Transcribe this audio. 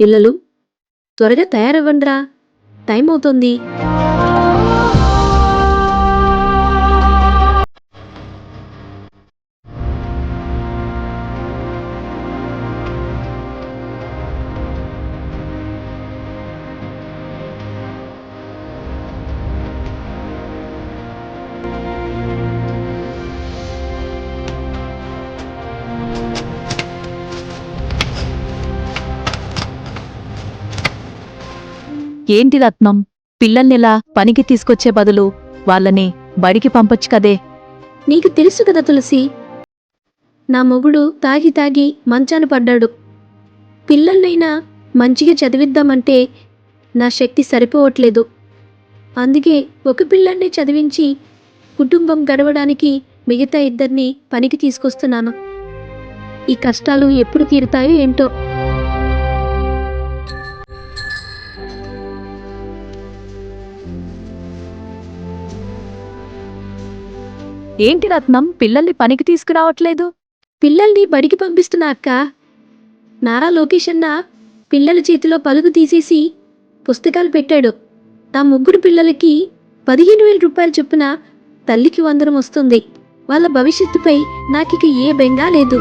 పిల్లలు త్వరగా తయారవ్వండ్రా, టైం అవుతుంది. ఏంటి రత్నం, పిల్లల్నిలా పనికి తీసుకొచ్చే బదులు వాళ్ళని బడికి పంపొచ్చు కదే. నీకు తెలుసు కదా తులసి, నా మొగుడు తాగి తాగి మంచాన పడ్డాడు. పిల్లల్నైనా మంచిగా చదివిద్దామంటే నా శక్తి సరిపోవట్లేదు. అందుకే ఒక పిల్లల్ని చదివించి కుటుంబం గడవడానికి మిగతా ఇద్దరిని పనికి తీసుకొస్తున్నాను. ఈ కష్టాలు ఎప్పుడు తీరుతాయో ఏంటో. ఏంటి రత్నం, పిల్లల్ని పనికి తీసుకురావట్లేదు? పిల్లల్ని బడికి పంపిస్తున్నా అక్క. నారా లోకేష్ అన్న పిల్లల చేతిలో పలుగు తీసేసి పుస్తకాలు పెట్టాడు. నా ముగ్గురు పిల్లలకి 15,000 రూపాయలు చొప్పున తల్లికి 100 వస్తుంది. వాళ్ళ భవిష్యత్తుపై నాకిక ఏ బెంగా లేదు.